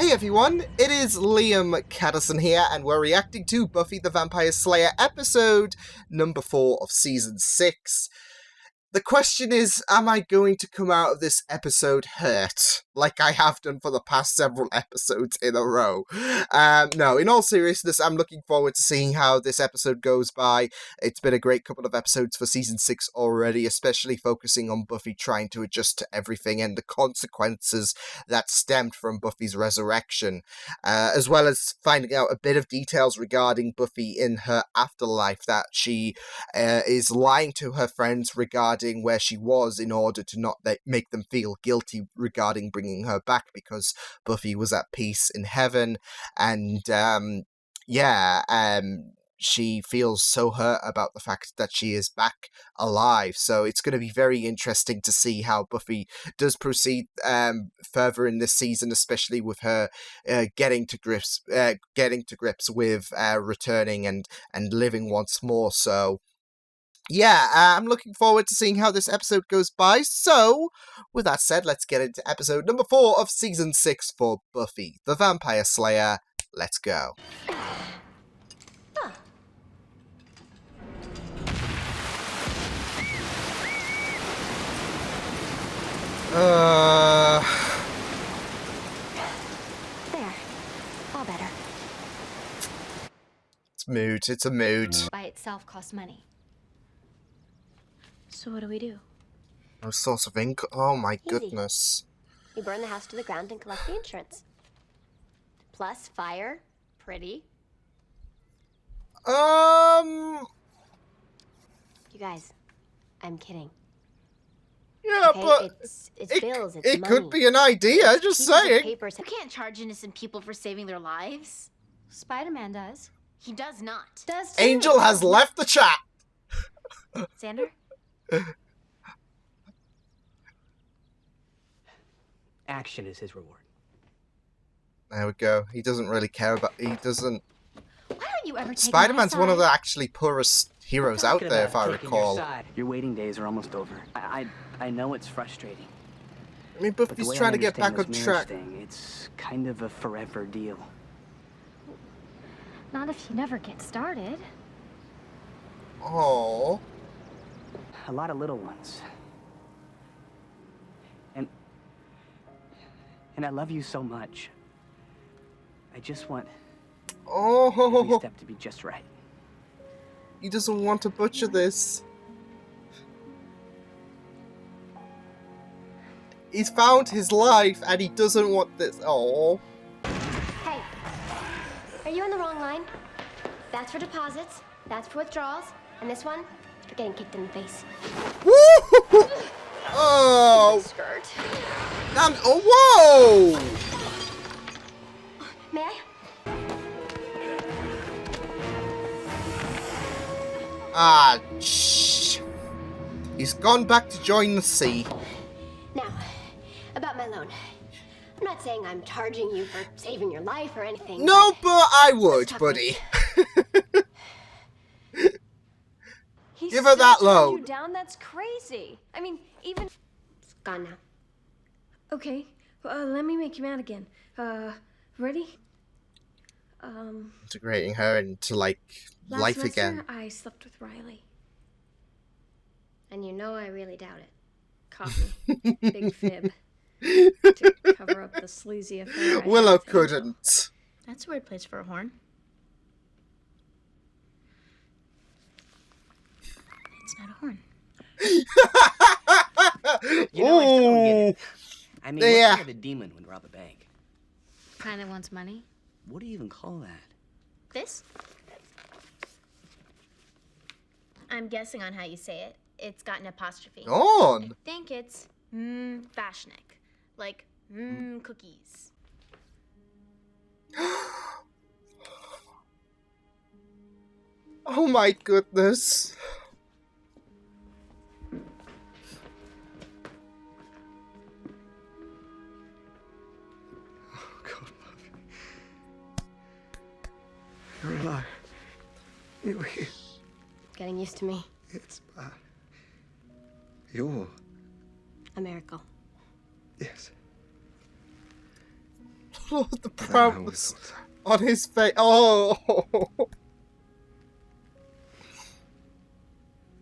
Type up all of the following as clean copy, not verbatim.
Hey everyone, it is Liam Caddison here, and we're reacting to Buffy the Vampire Slayer episode number 4 of season 6. The question is, am I going to come out of this episode hurt, like I have done for the past several episodes in a row? No, in all seriousness, I'm looking forward to seeing how this episode goes by. It's been a great couple of episodes for season 6 already, especially focusing on Buffy trying to adjust to everything and the consequences that stemmed from Buffy's resurrection, as well as finding out a bit of details regarding Buffy in her afterlife, that she is lying to her friends regarding where she was in order to not make them feel guilty regarding bringing her back, because Buffy was at peace in heaven, and she feels so hurt about the fact that she is back alive. So it's going to be very interesting to see how Buffy does proceed further in this season, especially with her getting to grips with returning and living once more. So yeah, I'm looking forward to seeing how this episode goes by. So, with that said, let's get into episode number 4 of season 6 for Buffy the Vampire Slayer. Let's go. There. All better. It's a mood. By itself costs money. So what do we do? No source of income. Oh my Easy. goodness. You burn the house to the ground and collect the insurance. Plus fire. Pretty. You guys, I'm kidding. Yeah, Okay, but it's bills, it's it money. could be an idea, It's just pieces of saying. papers. You can't charge innocent people for saving their lives. Spider-Man does. He does not. Does too. Angel has left the chat. Xander? Action is his reward. There we go. He doesn't really care about. He doesn't. Why don't you ever take Spider-Man's my one of side? the actually poorest heroes out there, if I recall. Your waiting days are almost over. I know it's frustrating. I mean, But the Buffy's way trying I to get back on understand this marriage track. thing, it's kind of a forever deal. Not if you never get started. Oh. A lot of little ones. And I love you so much. I just want every Oh. step to be just right. He doesn't want to butcher this. He's found his life and he doesn't want this. Oh. Hey, are you on the wrong line? That's for deposits, that's for withdrawals, and this one, you're getting kicked in the face. Woo! Oh. Skirt. Oh, whoa! May I? Ah, shh. He's gone back to join the sea. Now, about my loan. I'm not saying I'm charging you for saving your life or anything. No, but I would, Let's talk buddy. He's Give her that still turning load. you down? That's crazy. I mean, even... It's gone now. Okay, let me make you mad again. Ready? Integrating her into, like, Last life semester, again. I slept with Riley. And you know I really doubt it. Caught me. Big fib. To cover up the sleazy affair I had Willow with Angel. couldn't. That's a weird place for a horn. It's not a horn. You know, I still don't get Ooh. it. I mean, Yeah. what kind of a demon would rob a bank? Kinda wants money. What do you even call that? This? I'm guessing on how you say it. It's got an apostrophe. On. I think it's Vashnik. Like cookies. Oh my goodness. Oh God, Buffy. You're alive. You're here. Getting used to me. It's bad. You're... A miracle. Yes. Lord, the I don't know what proudness it's on his face. Oh!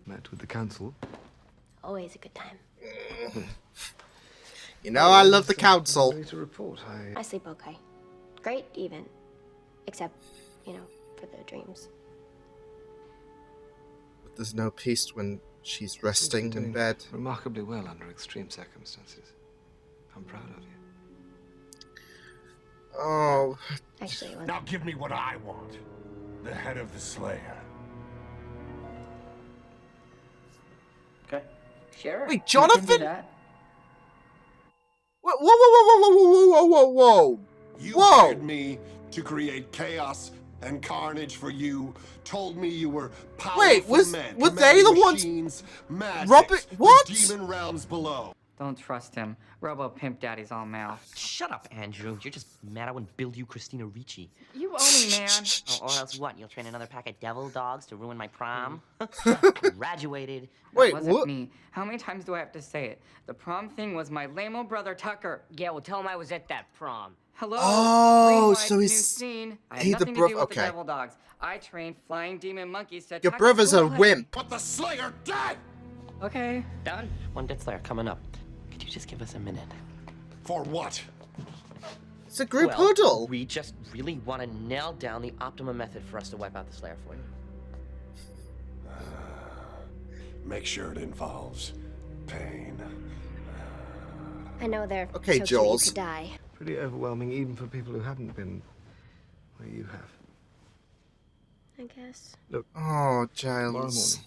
Met with the council. Always a good time. You know I love the council. Ready to report. I sleep okay. Great, even. Except, for the dreams. But there's no peace when she's resting in Doing bed. remarkably well under extreme circumstances. I'm proud of you. Oh, Actually, it was Now give me what I want. The head of the Slayer. Okay. Sure. Wait, we can do Jonathan? that. whoa, whoa, whoa, whoa, whoa, whoa, whoa, whoa, whoa! You Whoa! hired me to create chaos and carnage for you. Told me you were powerful Wait, men. were they the ones- machines, magics, Robert- what? The demon realms below. Don't trust him. Robo Pimp Daddy's all mouth. Shut up, Andrew. You're just mad I wouldn't build you Christina Ricci. You owe me, man. Oh, or else what? You'll train another pack of devil dogs to ruin my prom? Graduated. Wait, That wasn't what? me. How many times do I have to say it? The prom thing was my lame-o brother Tucker. Yeah, well, tell him I was at that prom. Hello? Oh, Green lights, so new he's- scene. I he had the nothing bro- to do with okay. the devil dogs. I trained flying demon monkeys to Your attack brother's the a school play. wimp. But the Slayer dead! Okay. Done. One Dead Slayer coming up. Could you just give us a minute? For what? It's a group Well, huddle. we just really want to nail down the optimum method for us to wipe out the Slayer for you. Make sure it involves pain. I know they're Okay, so Jules. cute you could die. Pretty overwhelming, even for people who haven't been where you have. I guess. Look, Oh, tomorrow morning, Giles.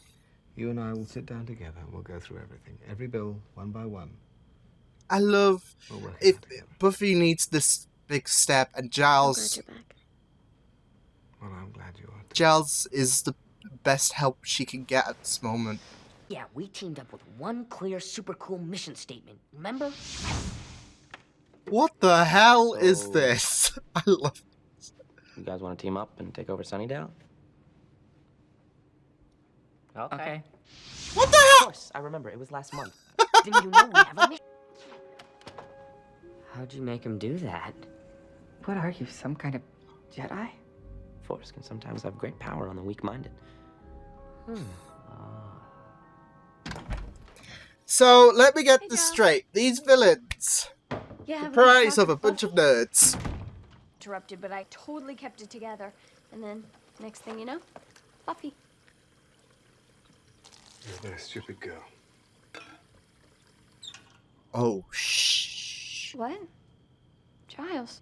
you and I will sit down together and we'll go through everything. Every bill, one by one. I love We'll work it if out together. Buffy needs this big step, and I'm glad Giles you're back. Well, I'm glad you are. Giles is the best help she can get at this moment. Yeah, we teamed up with one clear, super cool mission statement. Remember? What the hell is So- this? I love. You guys want to team up and take over Sunnydale? Okay. What the Of hell? course, I remember. It was last month. Didn't you know we have a mission? How'd you make him do that? What are you, some kind of Jedi? Force can sometimes have great power on the weak-minded. So let me get Hey, this Giles. straight. These villains, Yeah, the prize of a bunch of nerds. interrupted, but I totally kept it together. And then, next thing you know, Buffy. You're a very stupid girl. Oh shh. What? Giles.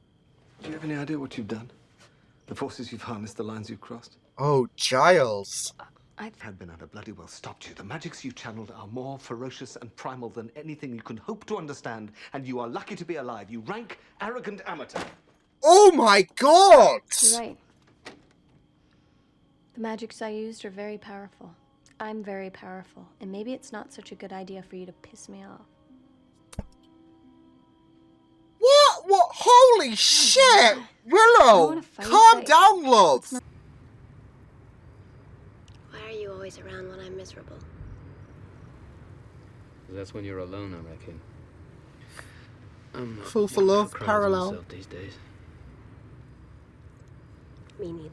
Do you have any idea what you've done? The forces you've harnessed, the lines you've crossed? Oh Giles. Had been under bloody well stopped you. The magics you channeled are more ferocious and primal than anything you can hope to understand, and you are lucky to be alive, you rank, arrogant amateur. Oh my God. You're right. The magics I used are very powerful. I'm very powerful, and maybe it's not such a good idea for you to piss me off. What? What? Holy shit! Willow, wanna fight, calm but down, love. Why are you always around when I'm miserable? That's when you're alone, I reckon. I'm not Fool for one love, crowds parallel. myself these days. Me neither.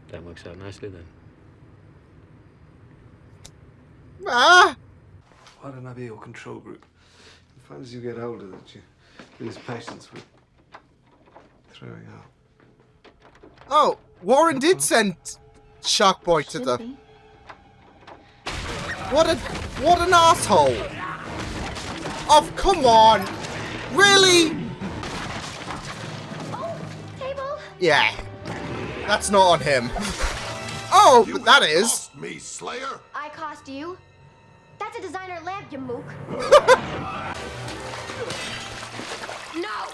That works out nicely then. Ah! Why don't I be your control group? You find as you get older that you lose patience with throwing out. Oh, Warren did send Shark Boy to Should the. be. What an asshole! Oh, come on! Really? Oh, table! Yeah. That's not on him. Oh, but that is. Cost me, Slayer. I cost you? That's a designer lamp, you mook. No!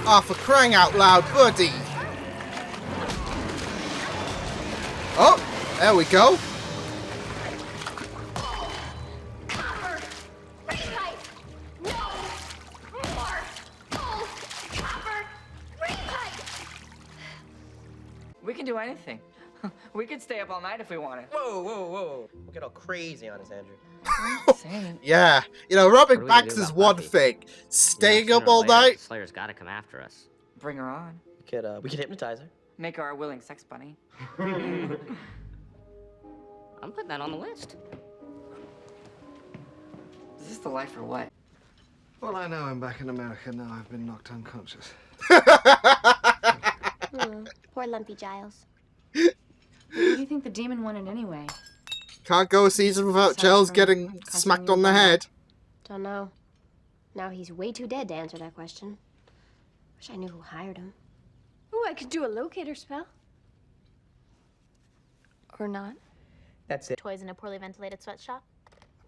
Ah, for crying out loud, buddy! Oh, there we go. Copper! Repipe! No! More! Oh! Copper! Repipe! We can do anything. We could stay up all night if we wanted. Whoa, whoa, whoa. Don't get all crazy on us, Andrew. Yeah, robbing What are we gonna banks do is about one Buffy? thing. Staying Sooner up or all later, night? The Slayer's gotta come after us. Bring her on. We could hypnotize her. Make her our willing sex bunny. I'm putting that on the list. Is this the life or what? Well, I know I'm back in America now. I've been knocked unconscious. Poor Lumpy Giles. What do you think the demon wanted anyway? Can't go a season without Aside Giles from getting costing smacked you a on the bundle. head. Don't know. Now he's way too dead to answer that question. Wish I knew who hired him. Ooh, I could do a locator spell. Or not. That's it. Toys in a poorly ventilated sweatshop?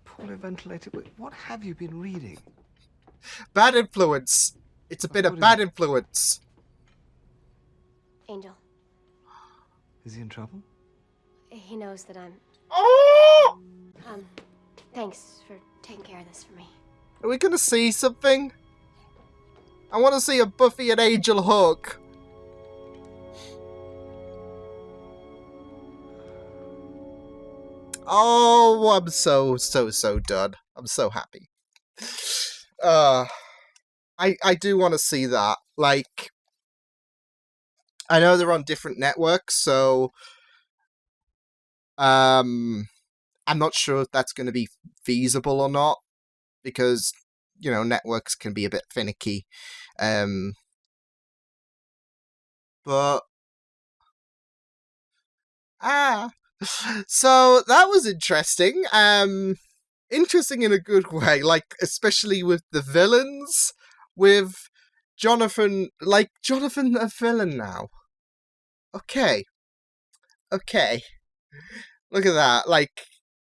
Poorly ventilated. Wait, what have you been reading? Bad influence. It's a bit of bad influence. Angel. Is he in trouble? He knows that I'm... Oh! Thanks for taking care of this for me. Are we gonna see something? I want to see a Buffy and Angel hug. Oh, I'm so done. I'm so happy. I do want to see that. Like, I know they're on different networks, so I'm not sure if that's going to be feasible or not, because networks can be a bit finicky. But so that was interesting. Interesting in a good way, like especially with the villains, with Jonathan, like Jonathan a villain now. Okay. Look at that, like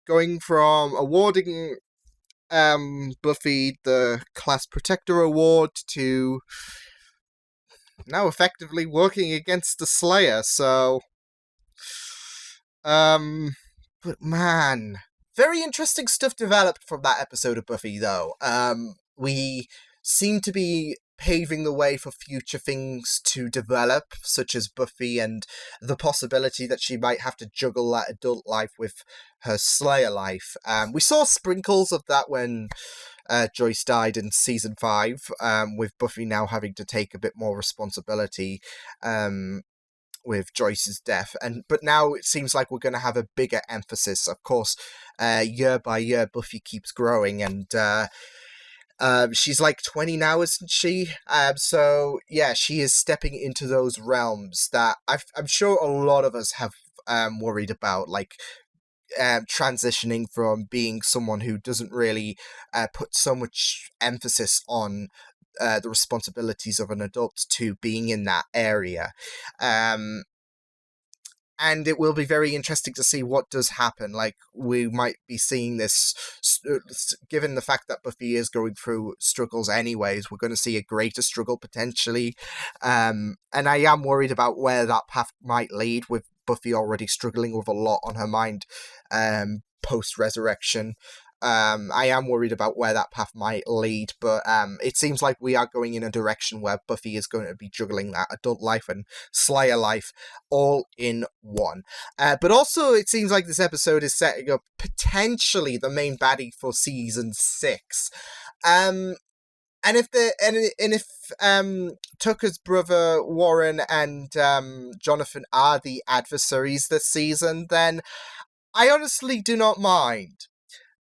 going from awarding Buffy the Class Protector Award to now effectively working against the Slayer, so but man, very interesting stuff developed from that episode of Buffy, though. We seem to be paving the way for future things to develop, such as Buffy and the possibility that she might have to juggle that adult life with her Slayer life. We saw sprinkles of that when Joyce died in season 5, with Buffy now having to take a bit more responsibility with Joyce's death, but now it seems like we're going to have a bigger emphasis. Of course, year by year, Buffy keeps growing, and she's like 20 now, isn't she? So yeah, she is stepping into those realms that I'm sure a lot of us have worried about, like transitioning from being someone who doesn't really put so much emphasis on the responsibilities of an adult to being in that area. And it will be very interesting to see what does happen. Like, we might be seeing this, given the fact that Buffy is going through struggles anyways, we're going to see a greater struggle potentially. And I am worried about where that path might lead, with Buffy already struggling with a lot on her mind post-resurrection. I am worried about where that path might lead, but it seems like we are going in a direction where Buffy is going to be juggling that adult life and Slayer life all in one. But also, it seems like this episode is setting up potentially the main baddie for season 6. And if Tucker's brother Warren and Jonathan are the adversaries this season, then I honestly do not mind.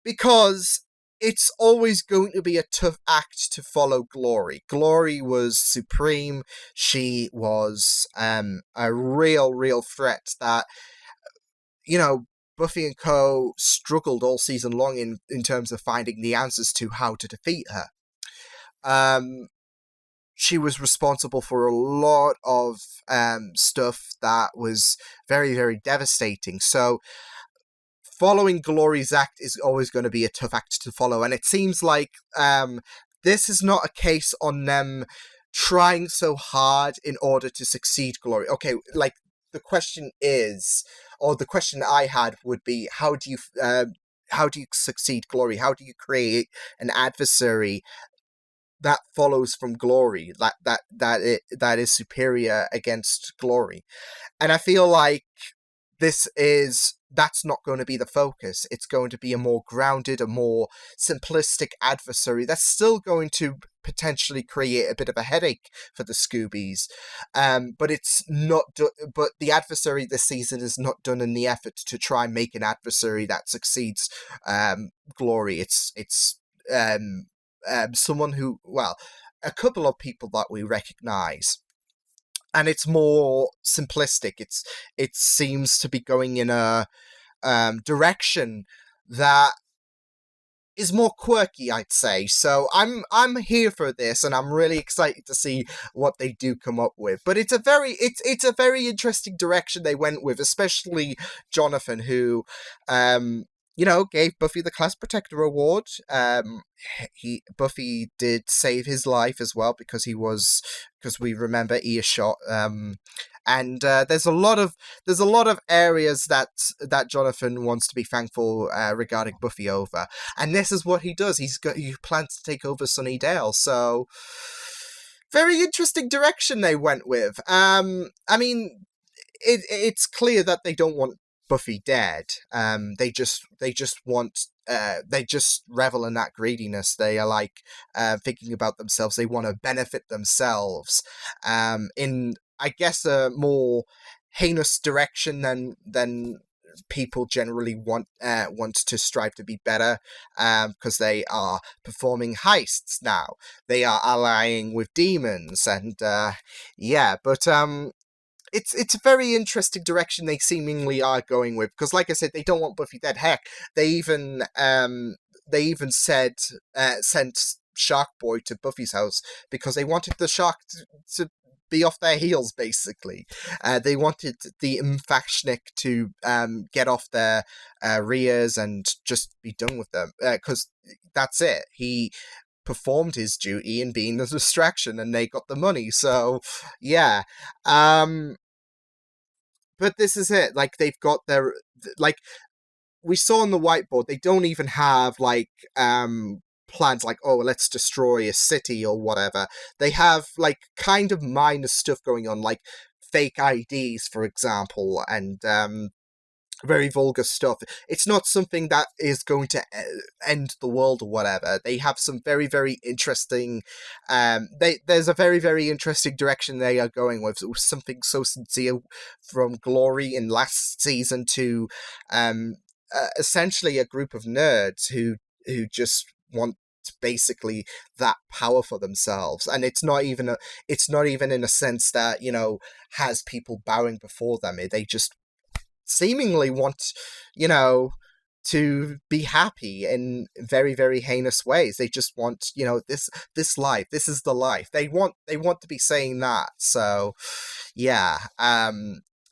Because it's always going to be a tough act to follow Glory. Glory was supreme. She was a real threat that, Buffy and co. struggled all season long in terms of finding the answers to how to defeat her. She was responsible for a lot of stuff that was very, very devastating. So following Glory's act is always going to be a tough act to follow, and it seems like this is not a case on them trying so hard in order to succeed Glory. Okay, like, the question is, or the question I had would be, how do you succeed Glory? How do you create an adversary that follows from Glory, that is superior against Glory? And I feel like that's not going to be the focus. It's going to be a more grounded, a more simplistic adversary that's still going to potentially create a bit of a headache for the Scoobies. But it's not. But the adversary this season is not done in the effort to try and make an adversary that succeeds Glory. It's someone who, well, a couple of people that we recognize. And it's more simplistic. It seems to be going in a direction that is more quirky, I'd say. So I'm here for this, and I'm really excited to see what they do come up with. But it's a very interesting direction they went with, especially Jonathan, who gave Buffy the Class Protector Award. Buffy did save his life as well because we remember earshot. And there's a lot of areas that Jonathan wants to be thankful regarding Buffy over, and this is what he does. He plans to take over Sunnydale, so very interesting direction they went with. I mean, it's clear that they don't want Buffy dead. They just want. They just revel in that greediness. They are like thinking about themselves. They want to benefit themselves. In, I guess, a more heinous direction than people generally want to strive to be better, because they are performing heists now. They are allying with demons, and but it's a very interesting direction they seemingly are going with, because like I said, they don't want Buffy dead. Heck, they even said sent Shark Boy to Buffy's house because they wanted the shark to be off their heels, basically. They wanted the Mfashnik to get off their rears and just be done with them, because that's it. He performed his duty in being the distraction, and they got the money. So yeah, but this is it. Like, they've got their, like we saw on the whiteboard, they don't even have like plans like, oh, let's destroy a city or whatever. They have like kind of minor stuff going on, like fake IDs, for example, and very vulgar stuff. It's not something that is going to end the world or whatever. They have some very, very interesting there's a very, very interesting direction they are going with something so sincere, from Glory in last season to essentially a group of nerds who just want basically that power for themselves. And it's not even in a sense that, has people bowing before them. They just seemingly want, to be happy in very, very heinous ways. They just want, this life. This is the life. They want to be saying that. So, yeah.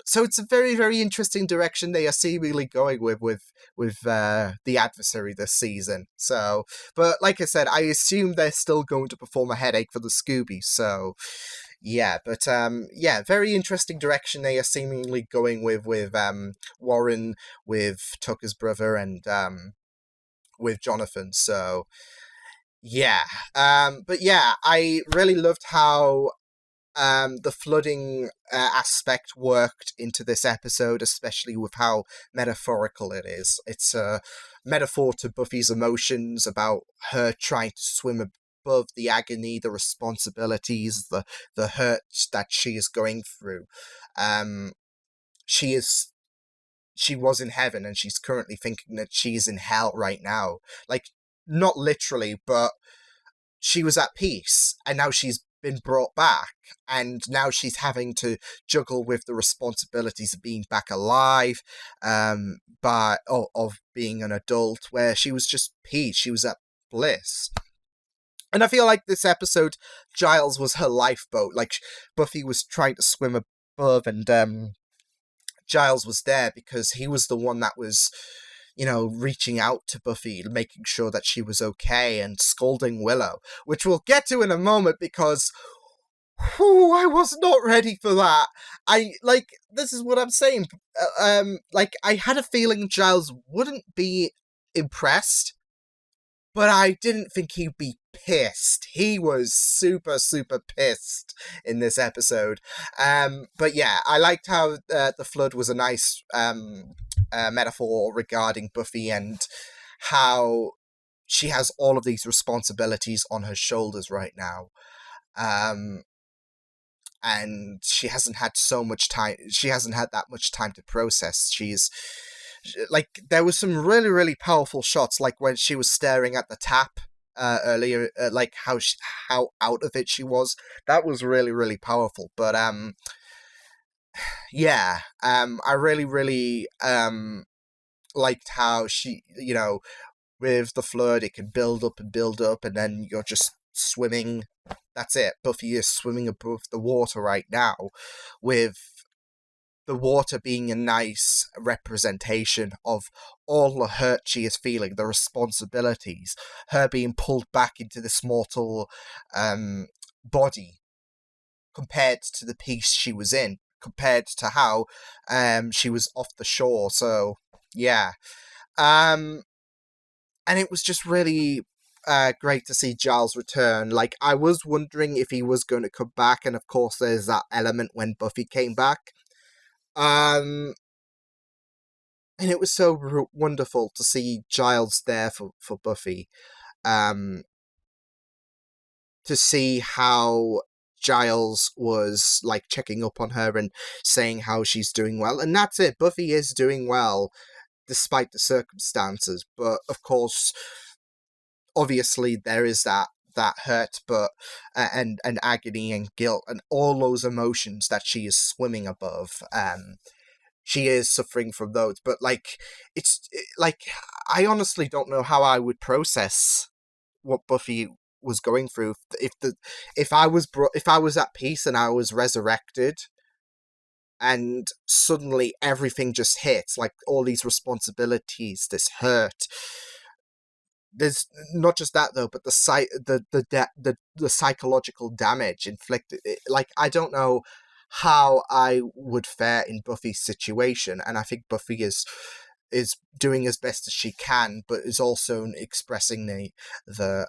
So it's a very, very interesting direction they are seemingly going with the adversary this season. So, but like I said, I assume they're still going to perform a headache for the Scoobies. So, yeah, but very interesting direction they are seemingly going with Warren, with Tucker's brother, and with Jonathan. So yeah, but yeah, I really loved how the flooding aspect worked into this episode, especially with how metaphorical it is. It's a metaphor to Buffy's emotions, about her trying to swim above the agony, the responsibilities, the hurt that she is going through. She was in heaven, and she's currently thinking that she's in hell right now. Like, not literally, but she was at peace, and now she's been brought back, and now she's having to juggle with the responsibilities of being back alive, of being an adult, where she was just peace, she was at bliss. And I feel like this episode, Giles was her lifeboat. Like, Buffy was trying to swim above, and Giles was there because he was the one that was, reaching out to Buffy, making sure that she was okay, and scolding Willow, which we'll get to in a moment, because I was not ready for that. This is what I'm saying. I had a feeling Giles wouldn't be impressed, but I didn't think he'd be pissed. He was super, super pissed in this episode. But yeah, I liked how the flood was a nice metaphor regarding Buffy and how she has all of these responsibilities on her shoulders right now. And she hasn't had so much time. She hasn't had that much time to process. Like, there was some really, really powerful shots, like when she was staring at the tap earlier, like how out of it she was. That was really, really powerful. But yeah, I really, really liked how she, with the flood, it can build up and build up, and then you're just swimming. That's it. Buffy is swimming above the water right now, with the water being a nice representation of all the hurt she is feeling, the responsibilities, her being pulled back into this mortal body compared to the peace she was in, compared to how she was off the shore. So, yeah. And it was just really great to see Giles return. Like, I was wondering if he was going to come back, and of course there's that element when Buffy came back. And it was so wonderful to see Giles there for Buffy. To see how Giles was, like, checking up on her and saying how she's doing well. And that's it. Buffy is doing well, despite the circumstances. But, of course, obviously there is that hurt, but and agony and guilt and all those emotions that she is swimming above. She is suffering from those, but like I honestly don't know how I would process what Buffy was going through if I was at peace and I was resurrected, and suddenly everything just hits, like all these responsibilities, this hurt. There's not just that though, but the psychological damage inflicted. Like, I don't know how I would fare in Buffy's situation, and I think Buffy is doing as best as she can, but is also expressing the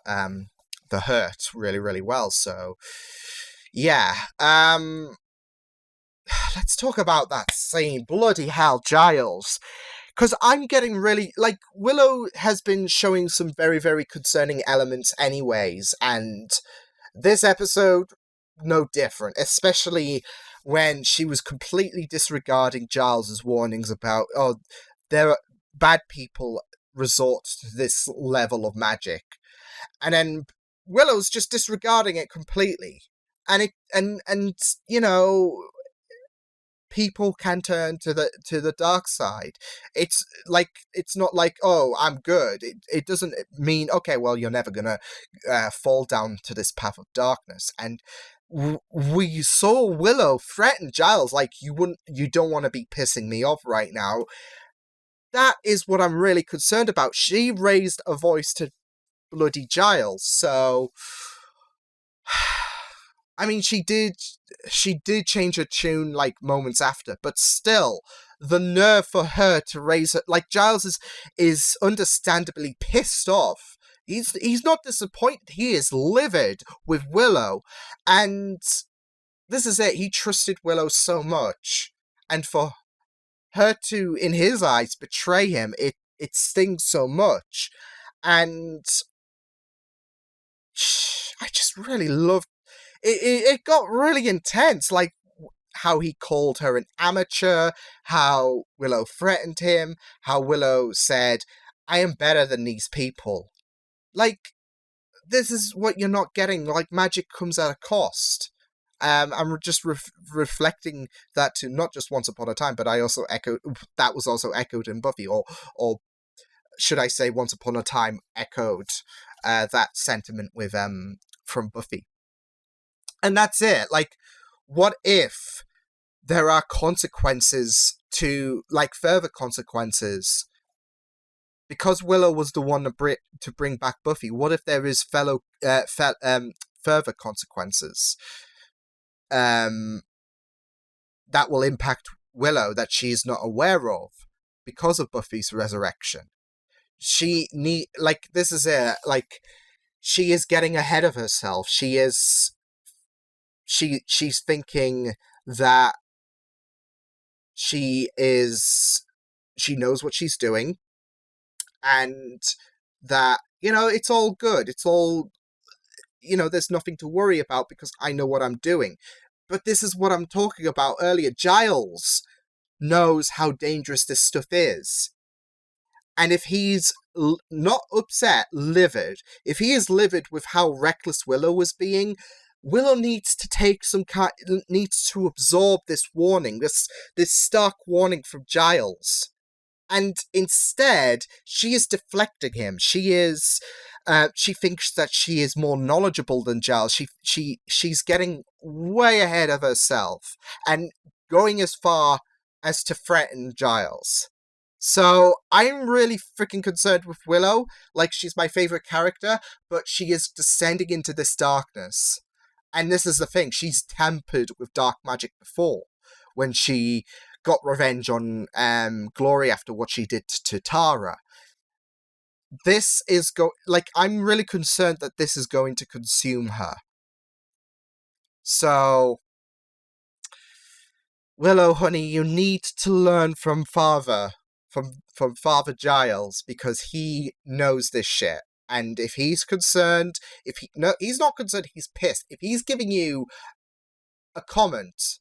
hurt really, really well. So yeah, let's talk about that scene. Bloody hell, Giles. Because I'm getting really, like, Willow has been showing some very, very concerning elements anyways, and this episode, no different, especially when she was completely disregarding Giles's warnings about, there are bad people resort to this level of magic. And then Willow's just disregarding it completely. And people can turn to the dark side. It's not like, oh, I'm good. It doesn't mean, okay, well, you're never gonna fall down to this path of darkness. And we saw Willow threaten Giles, like, you don't want to be pissing me off right now. That is what I'm really concerned about. She raised a voice to bloody Giles, so I mean, she did change her tune, like, moments after, but still, the nerve for her to raise her, like, Giles is understandably pissed off. He's not disappointed, he is livid with Willow, and this is it, he trusted Willow so much, and for her to, in his eyes, betray him, it stings so much, and I just really loved it got really intense, like how he called her an amateur, how Willow threatened him, how Willow said, I am better than these people. Like, this is what you're not getting. Like, magic comes at a cost. I'm just reflecting that to not just Once Upon a Time, but I also that was also echoed in Buffy, or should I say Once Upon a Time echoed that sentiment with from Buffy. And that's it. Like, what if there are consequences to, like, further consequences? Because Willow was the one to bring back Buffy, what if there is further consequences that will impact Willow that she is not aware of because of Buffy's resurrection? this is it, like, she is getting ahead of herself. She's thinking that she knows what she's doing, and that, it's all good. It's all, there's nothing to worry about because I know what I'm doing. But this is what I'm talking about earlier. Giles knows how dangerous this stuff is. And if he's not upset, livid, if he is livid with how reckless Willow was being, Willow needs to absorb this warning, this stark warning from Giles. And instead, she is deflecting him. She thinks that she is more knowledgeable than Giles. She's getting way ahead of herself and going as far as to threaten Giles. So I'm really freaking concerned with Willow. Like, she's my favorite character, but she is descending into this darkness. And this is the thing, she's tampered with dark magic before, when she got revenge on Glory after what she did to Tara. This is I'm really concerned that this is going to consume her. So, Willow, honey, you need to learn from Father Giles, because he knows this shit. And if he's concerned, he's not concerned, he's pissed. If he's giving you a comment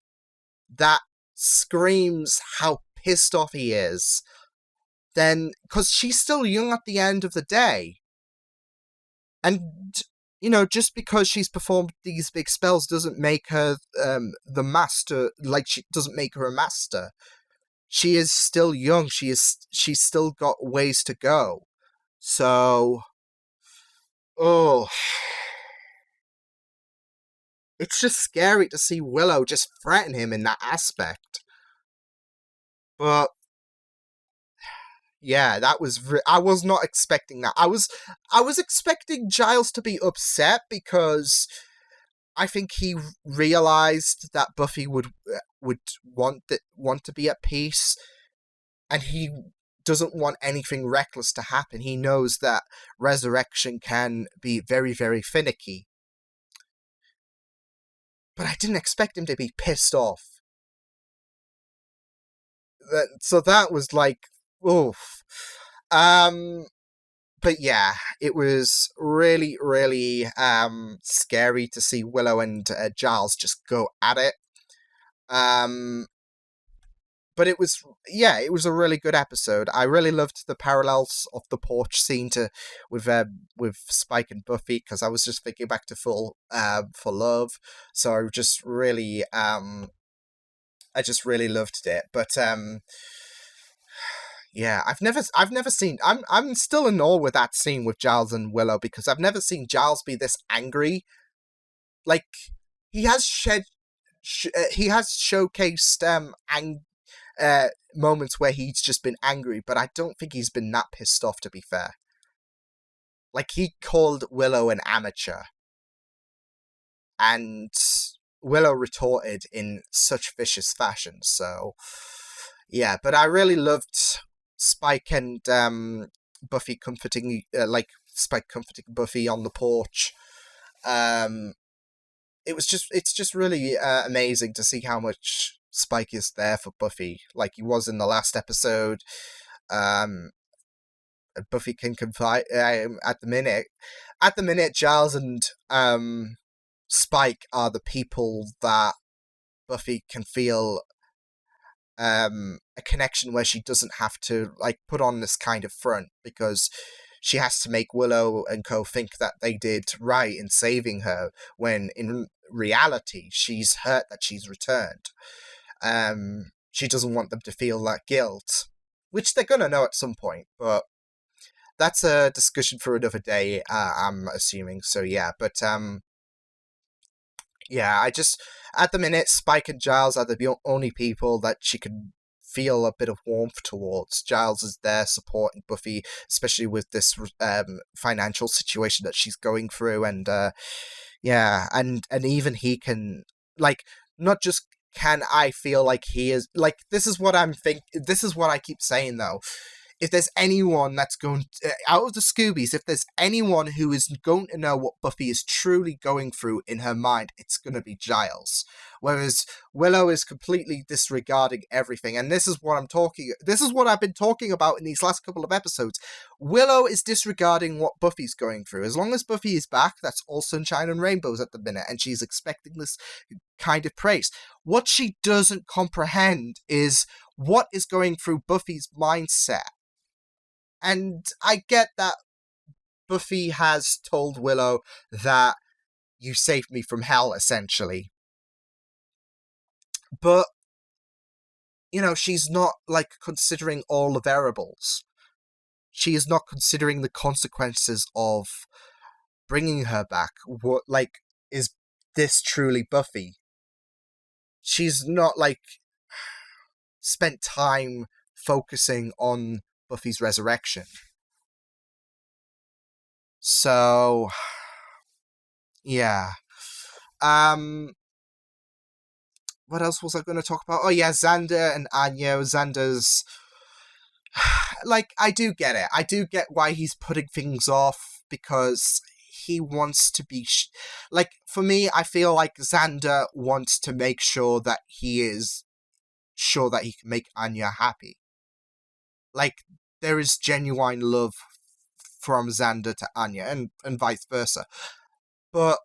that screams how pissed off he is, then, because she's still young at the end of the day. And, just because she's performed these big spells doesn't make her the master, she doesn't make her a master. She is still young, she's still got ways to go. So, it's just scary to see Willow just threaten him in that aspect. But yeah, that was I was not expecting that. I was expecting Giles to be upset because I think he realized that Buffy would want to be at peace, and he doesn't want anything reckless to happen. He knows that resurrection can be very, very finicky. But I didn't expect him to be pissed off. So that was like, oof. But yeah, it was really, really scary to see Willow and Giles just go at it. But it was a really good episode. I really loved the parallels of the porch scene with Spike and Buffy, because I was just thinking back to For Love. So I just really loved it. But yeah, I've never seen. I'm still in awe with that scene with Giles and Willow, because I've never seen Giles be this angry. Like, he has showcased moments where he's just been angry, but I don't think he's been that pissed off, to be fair. Like, he called Willow an amateur, and Willow retorted in such vicious fashion. So yeah, but I really loved Spike and Buffy comforting Spike comforting Buffy on the porch. It's just really amazing to see how much Spike is there for Buffy, like he was in the last episode. Buffy can confide at the minute. Giles and Spike are the people that Buffy can feel a connection where she doesn't have to put on this kind of front, because she has to make Willow and co think that they did right in saving her, when in reality she's hurt that she's returned. She doesn't want them to feel that guilt, which they're gonna know at some point, but that's a discussion for another day, I'm assuming. So yeah, but yeah, at the minute, Spike and Giles are the only people that she can feel a bit of warmth towards. Giles is there supporting Buffy, especially with this financial situation that she's going through, and yeah, and even he can, not just can I feel like he is, this is what I keep saying though. if there's anyone that's going to, out of the Scoobies, if there's anyone who is going to know what Buffy is truly going through in her mind, it's going to be Giles. Whereas Willow is completely disregarding everything. And this is what I've been talking about in these last couple of episodes. Willow is disregarding what Buffy's going through. As long as Buffy is back, that's all sunshine and rainbows at the minute. And she's expecting this kind of praise. What she doesn't comprehend is what is going through Buffy's mindset. And I get that Buffy has told Willow that you saved me from hell, essentially. But, you know, she's not, like, considering all the variables. She is not considering the consequences of bringing her back. What, like, is this truly Buffy? She's not, like, spent time focusing on Buffy's resurrection. So, yeah. What else was I going to talk about? Oh yeah, Xander and Anya. Xander's... Like, I do get it. I do get why he's putting things off, because he wants to be... Like, for me, I feel like Xander wants to make sure that he is sure that he can make Anya happy. Like, there is genuine love from Xander to Anya, and vice versa. But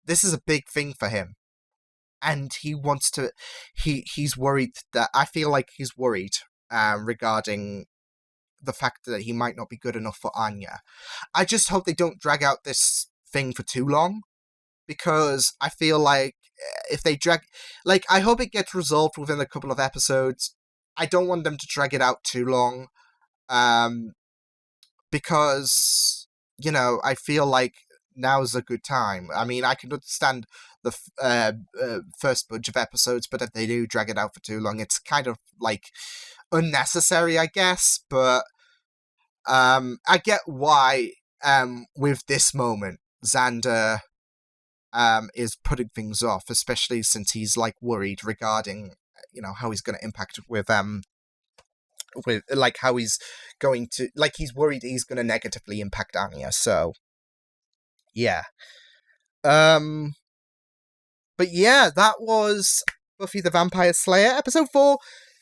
this is a big thing for him. And he wants to... He's worried that... I feel like he's worried regarding the fact that he might not be good enough for Anya. I just hope they don't drag out this thing for too long, because I feel like if they drag... Like, I hope it gets resolved within a couple of episodes. I don't want them to drag it out too long, because, you know, I feel like now's a good time. I mean, I can understand the first bunch of episodes, but if they do drag it out for too long, it's kind of, like, unnecessary, I guess. But I get why, with this moment, Xander is putting things off, especially since he's, like, worried regarding, you know, how he's going to impact with like, how he's going to... Like, he's worried he's going to negatively impact Anya, so... Yeah. But yeah, that was Buffy the Vampire Slayer, episode 4,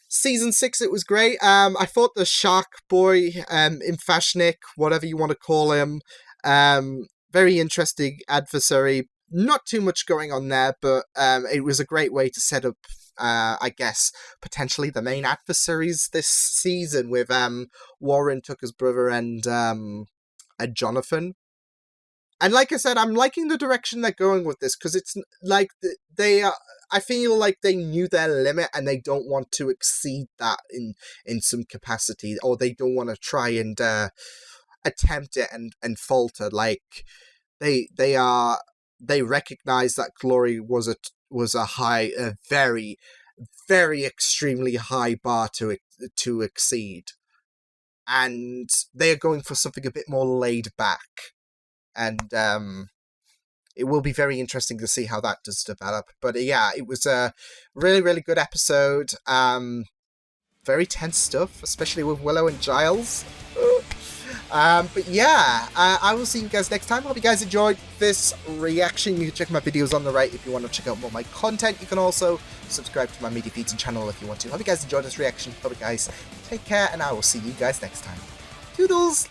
season 6. It was great. I thought the Shark Boy, Infashnik, whatever you want to call him, very interesting adversary. Not too much going on there, but it was a great way to set up, I guess, potentially the main adversaries this season with Warren, Tucker's brother, and Jonathan. And like I said, I'm liking the direction they're going with this, because it's like they are... I feel like they knew their limit and they don't want to exceed that in some capacity, or they don't want to try and attempt it and falter. Like, they recognize that Glory was a very, very extremely high bar to exceed, and they are going for something a bit more laid back. And it will be very interesting to see how that does develop. But yeah, it was a really, really good episode. Very tense stuff, especially with Willow and Giles. But yeah, I will see you guys next time. Hope you guys enjoyed this reaction. You can check my videos on the right if you want to check out more of my content. You can also subscribe to my media feeds and channel if you want to. Hope you guys enjoyed this reaction. Hope you guys take care, and I will see you guys next time. Toodles!